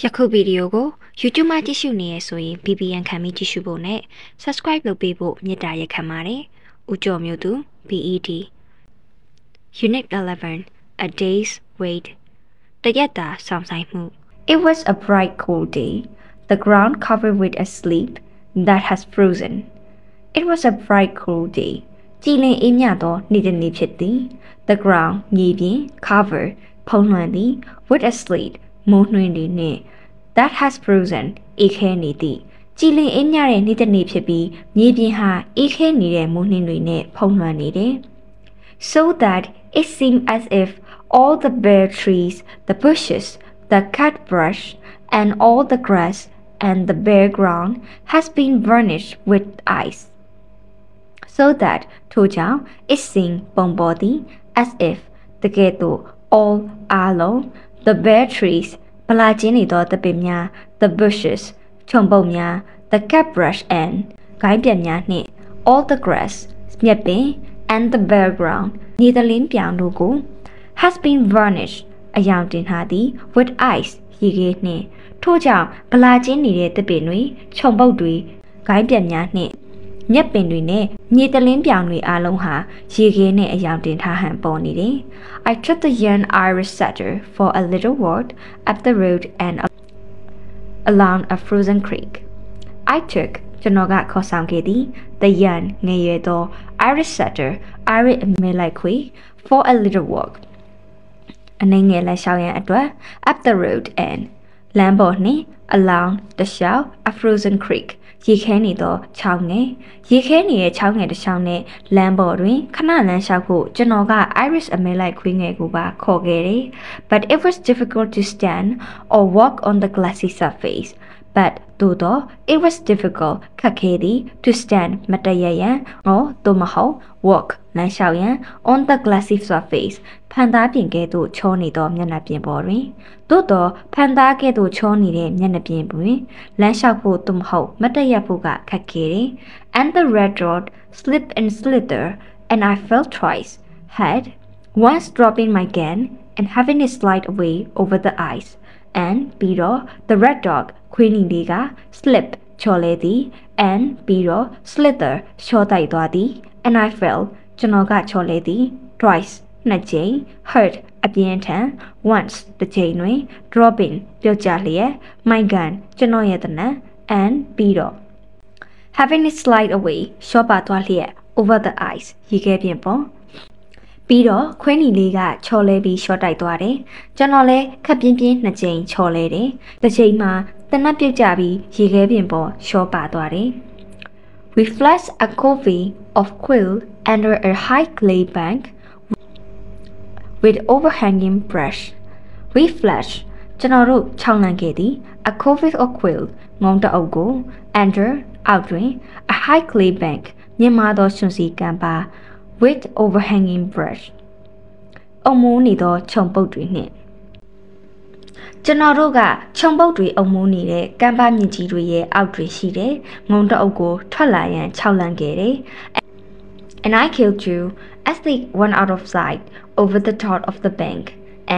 ယခုဗီဒီယိုကို YouTube မှာကြည့်ရှုနေရဆိုရင် VPN ခံပြီးကြည့်ရှုဖို့နဲ့ Subscribe လုပ်ပေးဖို့မေတ္တာရက်ခံပါတယ်။ဦးကျော်မျိုးသူ B.Ed unit-11 a day's wait တရက်တာဆောင်ဆိုင်မှု It was a bright cool day, the ground covered with a sleep that has frozen. It was a bright cool day. ကြည်လင်အေးမြသောနေ့တစ်နေ့ဖြစ်သည် The ground မြေပြင် covered ဖုံးလွှမ်းသည် with a sleep မိုးနှင်းတွေနှင့် that has frozen အေးခဲနေသည်ကြည်လင်အေးမြတဲ့နေ့တစ်နေ့ဖြစ်ပြီးမြေပြင်ဟာအေးခဲနေတဲ့မိုးနှင်းတွေနဲ့ဖုံးလွှမ်းနေတယ် So that it seemed as if all the bare trees, the bushes, the cut brush, and all the grass and the bare ground has been varnished with ice. So that ထို့ကြောင့် it seemed ပုံပေါ်သည် as if တကယ်သို့ all အားလုံး the bare trees ပလာကျင်းနေသောသပင်များ the bushes ခြုံပုတ်များ the cut brush and ဂိုင်းပြက်များနှင့် all the grass မြက်ပင် and the bare ground မြေသလင်းပြောင်တို့ကို has been varnished အယောင်တင်ထားသည် with ice ရေခဲနှင့်ထို့ကြောင့်ပလာကျင်းနေတဲ့သပင်တွေခြုံပုတ်တွေဂိုင်းပြက်များနှင့်မြက်ပင်တွေနဲ့မြေတလင်းပြောင်တွေအားလုံးဟာရေခဲနဲ့အယောင်တင်ထားဟန်ပေါ်နေတယ် I took the young Irish setter for a little walk up the road and along a frozen creek. I took ကျွန်တော်ကခေါ်ဆောင်ခဲ့သည် the young ငယ်ရွယ်သော Irish setter Irish အမေလိုက်ခွေ for a little walk အနေငယ်လမ်းလျှောက်ရန်အတွက် up the road and လမ်းပေါ်နှင့် along တစ်လျှောက် a frozen creek ရေခဲနေသောချောင်းငယ်ရေခဲနေတဲ့ချောင်းငယ်တစ်ချောင်းနဲ့လမ်းပေါ်တွင်ခဏလမ်းလျှောက်ဖို့ကျွန်တော်က Irish အမဲလိုက်ခွေးငယ်ကိုပါခေါ်ခဲ့တယ် But it was difficult to stand or walk on the glassy surface but သို့တော့ it was difficult ခက်ခဲသည် to stand မတည့်ရရန် or သို့မဟုတ် walk လမ်းလျှောက်ရန် on the glassy surface ဖန်သားပြင်ကဲ့သို့ချောနေသောမျက်နှာပြင်ပေါ်တွင်သို့တော့ဖန်သားကဲ့သို့ချောနေတဲ့မျက်နှာပြင်တွင်လမ်းလျှောက်ဖို့သို့မဟုတ်မတည့်ရဖို့ကခက်ခဲတယ် and the red dot slip and slither and I fell twice had once dropping my gun and having it slide away over the ice and ပြီးတော့ the red dog ခွေးနီလေးက slip ချော်လဲသည် and ပြီးတော့ slither ချောတိုက်သွားသည် and I fell ကျွန်တော်ကချော်လဲသည် twice နှစ်ကြိမ် hurt အပြင်းထန် once တစ်ကြိမ်တွင် dropping ပြုတ်ကျလျက် my gun ကျွန်တော်ရဲ့သေနတ် and ပြီးတော့ having it slide away ရှော့ပါသွားလျက် over the ice ရေခဲပြင်ပေါ်ပြီးတော့ခွင်းနီလေးကချော်လဲပြီးရှော့တိုက်သွားတယ်ကျွန်တော်လည်းခပ်ပြင်းပြင်းနှစ်ကြိမ်ချော်လဲတယ်တစ်ချိန်မှာသေနတ်ပြုတ်ကျပြီးရေခဲပြင်ပေါ်ရှော့ပါသွားတယ် We flashed a covey of quill under a high clay bank with overhanging brush. We flashed ကျွန်တော်တို့ခြောက်လန့်ခဲ့သည် a covey of quill ငုံတအုပ်ကို under အောက်တွင် a high clay bank မြင့်မားသောရှင်စီကံပါ with overhanging brush အုံမိုးနေသောခြုံပုတ်တွေနှင့်ကျွန်တော်တို့ကခြုံပုတ်တွေအုံမိုးနေတဲ့ကမ်းပါမြင့်ကြီးတွေရဲ့အောက်တွင်ရှိတဲ့ငုံတအုပ်ကိုထွက်လာရန်ခြောက်လန့်ခဲ့တယ် And I killed you as they went out of sight over the top of the bank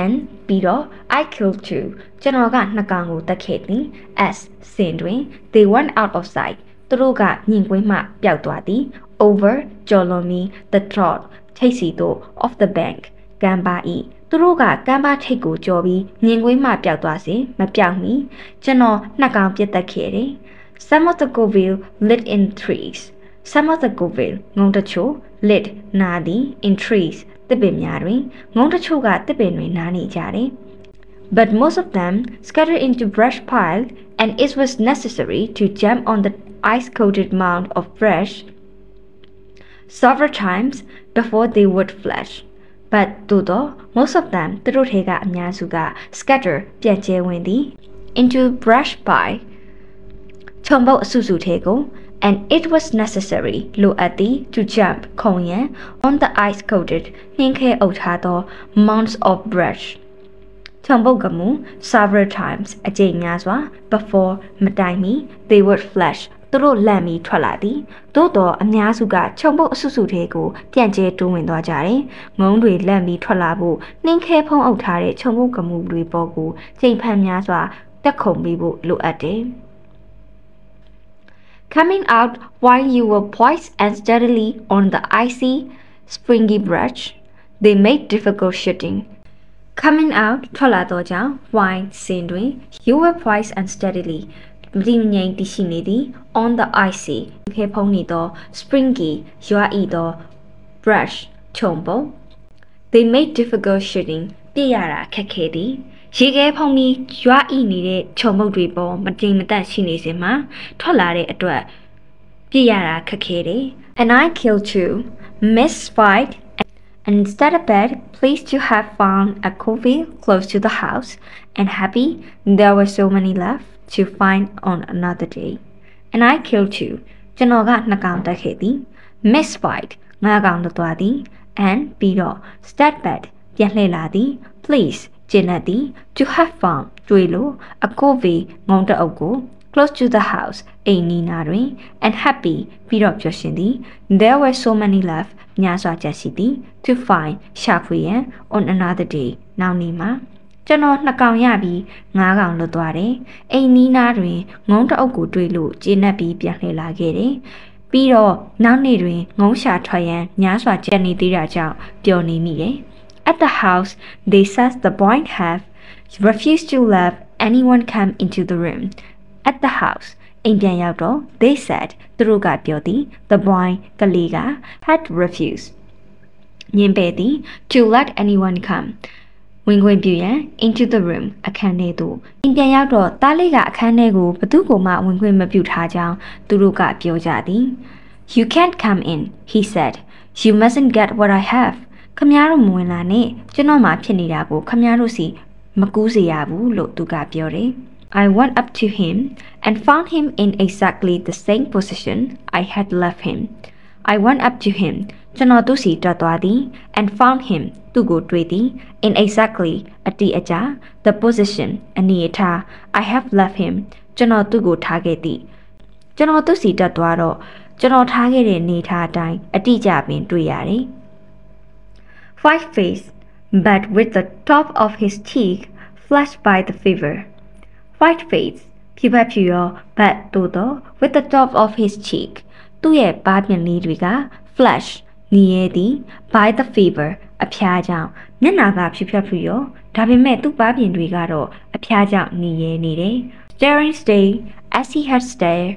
and ပြီးတော့ I killed you ကျွန်တော်ကနှစ်ကောင်ကိုတက်ခဲ့သည် as စင်တွင် they went out of sight သူတို့ကမြင်ကွင်းမှပျောက်သွားသည် over ကျော်လွန်မီ the top ထိပ်စီသို့ of the bank ကမ်းပါ၏သူတို့ကကမ်းပါထိပ်ကိုကျော်ပြီးမြင်ကွင်းမှပျောက်သွားစဉ်မပျောက်မီကျွန်တော်နှစ်ကောင်ပြတ်တက်ခဲ့တယ် Some of the covey lit in trees Some of the covey ငုံတချို့ lit နာသည် in trees သစ်ပင်များတွင်ငုံတချို့ကသစ်ပင်တွင်နားနေကြတယ် But most of them scattered into brush pile and it was necessary to jump on the ice-coated mound of brush several times before they would flash. But သို့တော့ most of them သူတို့ထဲကအများစုက scatter ပြန့်ကျဲဝင်သည် into brush pile ခြုံပုတ်အစုစုထဲကို and it was necessary လိုအပ်သည် to jump ခုန်ရန် on the ice-coated နှင်းခဲအုပ်ထားသော mounds of brush ခြုံပုတ်ကမူ several times အကြိမ်များစွာ before မတိုင်မီ they would flash သူတို့လန့်ပြီးထွက်လာသည်သို့တော့အများစုကခြုံပုတ်အစုစုထဲကိုပြန့်ကျဲတိုးဝင်သွားကြတယ်ငုံတွေလန့်ပြီးထွက်လာဖို့နှင်းခဲဖုံးအုပ်ထားတဲ့ခြုံပုတ်ကမူတွေပေါ်ကိုချိန်ဖန်များစွာ တက်ခုံပေးဖို့လိုအပ်တယ် Coming out while you were poised and steadily on the icy, springy bridge, they made difficult shooting. Coming out ထွက်လာတော့ကြောင့် while စဉ်တွင် you were poised and steadily မတိမငြိမ်တည်ရှိနေသည် on the icy ခဲဖုံးနေသော springy ရွာဤသော brush ခြုံပုံ They made difficult shooting ပြရတာခက်ခဲသည်ရေခဲဖုံးပြီးရွာဤနေတဲ့ခြုံပုတ်တွေပေါ်မတိမ်မတက်ရှိနေစဉ်မှာထွက်လာတဲ့အတွက်ပြရတာခက်ခဲတယ် And I killed two, misfired, and instead of bed, pleased to have found a covey close to the house, and happy there were so many left to find on another day. And I killed two. ကျွန်တော်ကနှစ်ကောင်တက်ခဲ့သည် misfired ငါးကောင်တက်သွားသည် and ပြီးတော့ instead bed ပြန်လှည့်လာသည် please ကျင့်တတ်သည် to have found တွေ့လို့ a covey ငုံတအုပ်ကို close to the house အိမ်နီးနားတွင် and happy ပြီးတော့ပျော်ရွှင်သည် there were so many left များစွာကျန်ရှိသည် to find ရှာဖွေရန် on another day နောက်နေ့မှာကျွန်တော်နှစ်ကောင်ရပြီးငါးကောင်လွတ်သွားတယ်အိမ်နီးနားတွင်ငုံတအုပ်ကိုတွေ့လို့ကျေနပ်ပြီးပြန်လှည့်လာခဲ့တယ်ပြီးတော့နောက်နေ့တွင်ငုံရှာထွက်ရန်များစွာကြံနေသေးတာကြောင့်ပျော်နေမိတယ် At the house they said the boy have refused to let anyone come into the room At the house အိမ်ပြန်ရောက်တော့ they said သူတို့ကပြောသည် the boy ကလေးက had refused ညင်ပယ်သည် to let anyone come ဝင်ခွင့်ပြုရန် into the room အခန်းထဲသို့အိမ်ပြန်ရောက်တော့တားလေးကအခန်းထဲကိုဘသူ့ကိုမှဝင်ခွင့်မပြုထားကြောင်းသူတို့ကပြောကြသည် You can't come in he said You mustn't get what I have ခမများတို့မဝင်လာနဲ့ကျွန်တော်မှဖြစ်နေတာကိုခမများတို့စီမကူးစေရဘူးလို့သူကပြောတယ်I went up to him and found him in exactly the same position I had left him. I went up to him, ကျွန်တော်သူ့စီတက်သွားသည် and found him သူ့ကိုတွေ့သည် in exactly အတိအကျ the position အနေအထား I have left him ကျွန်တော်သူ့ကိုထားခဲ့သည်ကျွန်တော်သူ့စီတက်သွားတော့ကျွန်တော်ထားခဲ့တဲ့အနေထားအတိုင်းအတိအကျပင်တွေ့ရတယ် White face, but with the top of his cheek flushed by the fever.White face ဖြစ်ဖြူရော but သို့တော့ with the top of his cheek သူ့ရဲ့ပါးပြင်လေးတွေက flush နီးရဲသည် by the fever အဖျားကြောင့်မျက်နှာကဖြစ်ဖြူရောဒါပေမဲ့သူ့ပါးပြင်တွေကတော့အဖျားကြောင့်နီးရဲနေတယ် staring stay as he had stared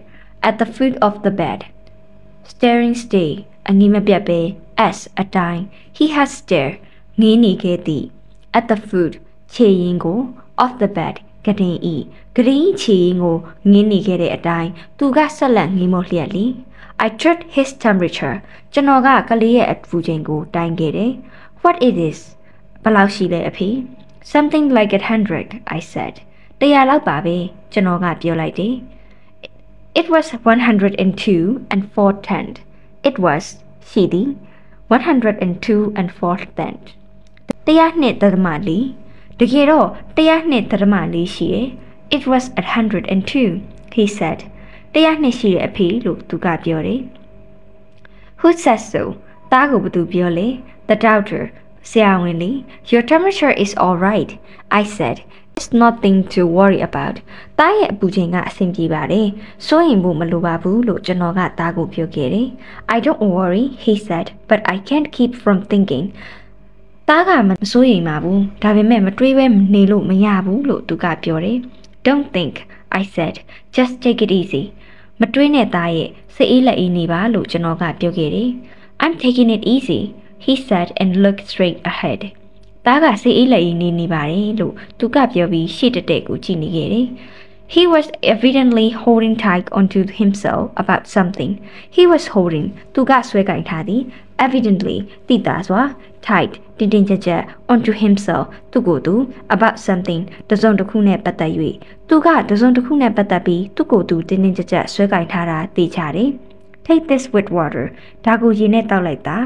at the foot of the bed staring stay အငြင်းမပြတ်ပဲ as အတိုင်း he had stared ငင်းနေခဲ့သည် at the foot ခြေရင်းကို of the bedကတင်ဤဂရင်းချီကိုငင်းနေခဲ့တဲ့အတိုင်းသူကဆက်လက်ငင်းမို့လျက်လီ I checked his temperature ကျွန်တော်ကကလေးရဲ့အပူချိန်ကိုတိုင်းခဲ့တယ် What it is ဘယ်လောက်ရှိလဲအဖေ Something like 100 I said 100လောက်ပါပဲကျွန်တော်ကပြောလိုက်တယ် It was 102 and 4 tenth It was ရှိသည်102 and 4 tenth 102.4တကယ်တော့102.4ရှိတယ် It was 102 he said 102ရှိတဲ့အဖေလို့သူကပြောတယ် Who says so သားကိုဘယ်သူပြောလဲ The doctor ဆရာဝန်လေး Your temperature is all right I said It's nothing to worry about သားရဲ့အပူချိန်ကအဆင်ပြေပါတယ်စိုးရင်ဖို့မလိုပါဘူးလို့ကျွန်တော်ကသားကိုပြောခဲ့တယ် I don't worry he said but I can't keep from thinkingသားကမစိုးရိမ်ပါဘူးဒါပေမဲ့မတွေးပဲနေလို့မရဘူးလို့သူကပြောတယ် Don't think I said just take it easy မတွေးနဲ့သားရဲ့စိတ်အေးလက်အေးနေပါလို့ကျွန်တော်ကပြောခဲ့တယ် I'm taking it easy he said and looked straight ahead သားကစိတ်အေးလက်အေးနေပါတယ်လို့သူကပြောပြီးရှေ့တက်ကိုကြည့်နေခဲ့တယ် He was evidently holding tight onto himself about something. He was holding သူကဆွဲကင်ထားသည် evidently တိတာစွာ tight တင်းကြပ်ကြပ် onto himself သူကိုယ်သူ about something တစုံတစ်ခုနဲ့ပတ်သက်၍သူကတစုံတစ်ခုနဲ့ပတ်သက်ပြီးသူကိုယ်သူတင်းကြပ်ကြပ်ဆွဲကင်ထားတာသိချတယ် Take this with water ဒါကိုရေနဲ့တောက်လိုက်တာ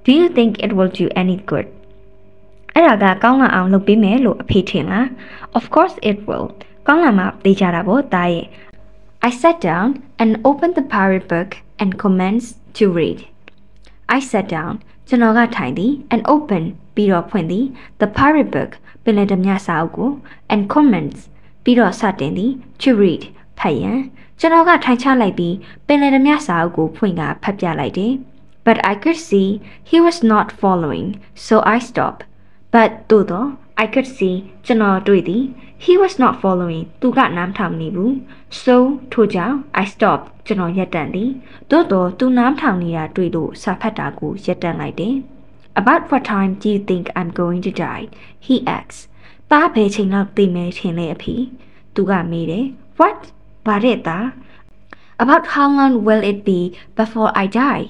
Do you think it will do any good အဲ့ဒါကကောင်းလာအောင်လုပ်ပေးမယ်လို့အဖေထင်လား Of course it will ကောင်းလာမှသိကြတာပေါ့တားရဲ့ I sat down and opened the pirate book and commenced to read. I sat down ကျွန်တော်ကထိုင်သည် and opened ပြီးတော့ဖွင့်သည် the pirate book ပင်လယ်ဓမြစာအုပ်ကို and commenced ပြီးတော့စတင်သည် to read ဖတ်ရန်ကျွန်တော်ကထိုင်ချလိုက်ပြီးပင်လယ်ဓမြစာအုပ်ကိုဖွင့်ကဖတ်ပြလိုက်တယ် But I could see he was not following so I stopped But သို့တော့ I could see ကျွန်တော်တွေ့သည် he was not following သူကနားထောင်နေဘူး so ထို့ကြောင့် I stopped ကျွန်တော်ရပ်တန့်သည်သို့တော့သူနားထောင်နေတာတွေ့လို့စာဖတ်တာကိုရပ်တန့်လိုက်တယ် About what time do you think I'm going to die he asked သားဘယ်ချိန်လောက်သိမယ်ထင်လဲအဖေသူကမေးတယ် What ဘာတဲ့သား About how long will it be before I die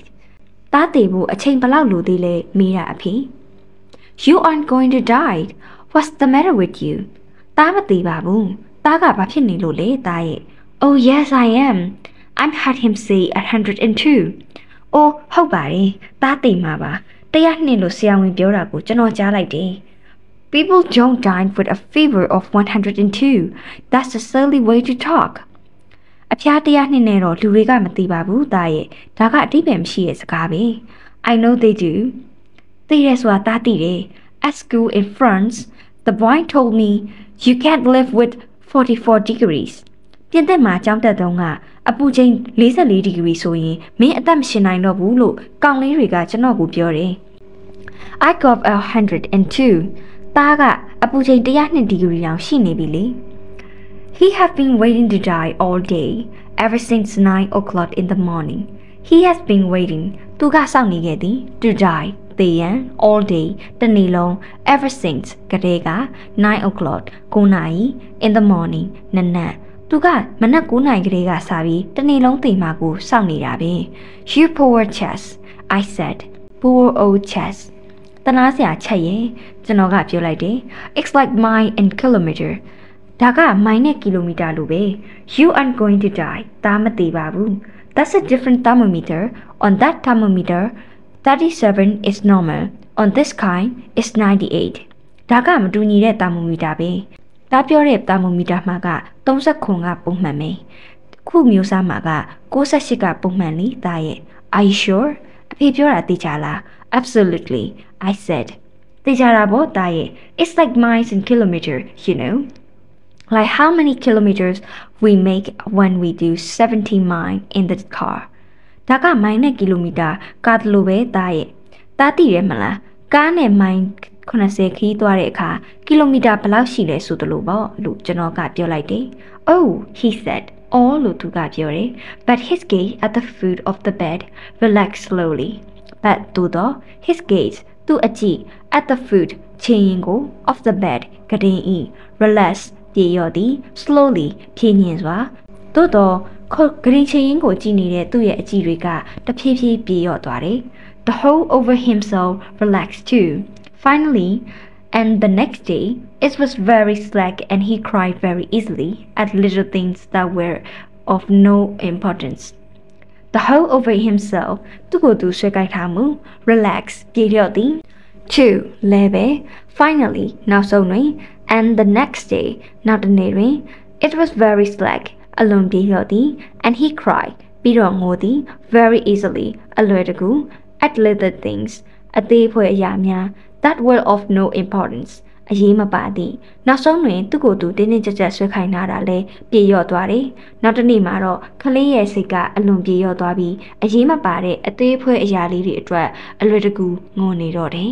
သားတည်ဖို့အချိန်ဘယ်လောက်လိုသေးလဲမေးတာအဖေ You aren't going to die What's the matter with you သားမသိပါဘူးသားကဘာဖြစ်နေလို့လဲသားရဲ့ Oh yes I am I've had him say 102 Oh ဟုတ်ပါတယ်သားသိမှာပါ102လို့ဆရာဝန်ပြောတာကိုကျွန်တော်ကြားလိုက်တယ် People don't die with a fever of 102 That's a silly way to talk အဖျား102နဲ့တော့လူတွေကမသိပါဘူးသားရဲ့ဒါကအတိပ္ပယ်မရှိတဲ့စကားပဲ I know they do သိရဲဆိုတာသားသိတယ် At school in France the boy told me you can't live with 44 degrees ပြင်သစ်မှာကျောင်းတက်တုန်းကအပူချိန်44ဒီဂရီဆိုရင်မင်းအသက်မရှင်နိုင်တော့ဘူးလို့ကောင်လေးတွေကကျွန်တော်ကိုပြောတယ် I got 102သားကအပူချိန်102ဒီဂရီတောင်ရှိနေပြီလေ He have been waiting to die all day ever since 9 o'clock in the morning He has been waiting သူကစောင့်နေခဲ့သည် to die သေရန် all day တနေ့လုံး ever since ကတည်းက9 o'clock 9နာရီ in the morning နနက်သူကမနက်9နာရီကလေးကစပြီးတနေ့လုံးသေမှာကိုစောင့်နေတာပဲ You poor chest I said poor old chest တနာစရာချက်ရဲ့ကျွန်တော်ကပြောလိုက်တယ် It's like mile and kilometer ဒါကမိုင်နဲ့ကီလိုမီတာလိုပဲ You aren't going to die ဒါမသေးပါဘူး That's a different thermometer on that thermometer 37 is normal on this kind is 98ဒါကမတူညီတဲ့ thermometer ပဲဒါပြောတဲ့ thermometer မှာက39ကပုံမှန်ပဲခုမျိုးစားမှာက68ကပုံမှန်လေဒါရဲ့ Are you sure အဖေပြောတာသိကြလား Absolutely I said သိကြတာပေါ့ဒါရဲ့ It's like miles and kilometers you know Like how many kilometers we make when we do 70 miles in the car ဒါကမိုင်နဲ့ကီလိုမီတာကားတလို့ပဲဒါရဲ့ဒါသိရမလားကားနဲ့မိုင်80ခီးသွားတဲ့အခါကီလိုမီတာဘယ်လောက်ရှိလဲဆိုသလိုပေါ့လို့ကျွန်တော်ကပြောလိုက်တယ် Oh he said all လို့သူကပြောတယ် But his gaze at the foot of the bed relaxed slowly But သို့တော့ his gaze သူ့အကြည့် at the foot ခြေရင်ကို of the bed ကတင်ဤ relax ပြေရော်သည် slowly ဖြည်းညင်စွာသို့တော့ဂရင်ချရင်ကိုကြည့်နေတဲ့သူ့ရဲ့အကြည့်တွေကတဖြည်းဖြည်းပြေရော့သွားတယ် The whole over himself relaxed too Finally and the next day it was very slack and he cried very easily at little things that were of no importance The whole over himself သူ့ကိုယ်သူဆွဲကိုက်ထားမှု relax ပြေရော့သည် 2 level finally နောက်ဆုံးတွင် and the next day နောက်တစ်နေ့တွင် it was very slack အလွန်ပြေရော့သည် and he cried ပြီးတော့ငိုသည် very easily အလွယ်တကူ at little things အသေးဖွဲအရာများ that were of no importance အရေးမပါသည့်နောက်ဆုံးတွင်သူ့ကိုယ်သူတင်းတင်းကြပ်ကြပ်ဆွဲခိုင်းထားတာလဲပြေရော့သွားတယ်နောက်တစ်နေ့မှာတော့ခလေးရဲ့စိတ်ကအလွန်ပြေရော့သွားပြီးအရေးမပါတဲ့အသေးဖွဲအရာလေးတွေအတွက်အလွယ်တကူငိုနေတော့တယ်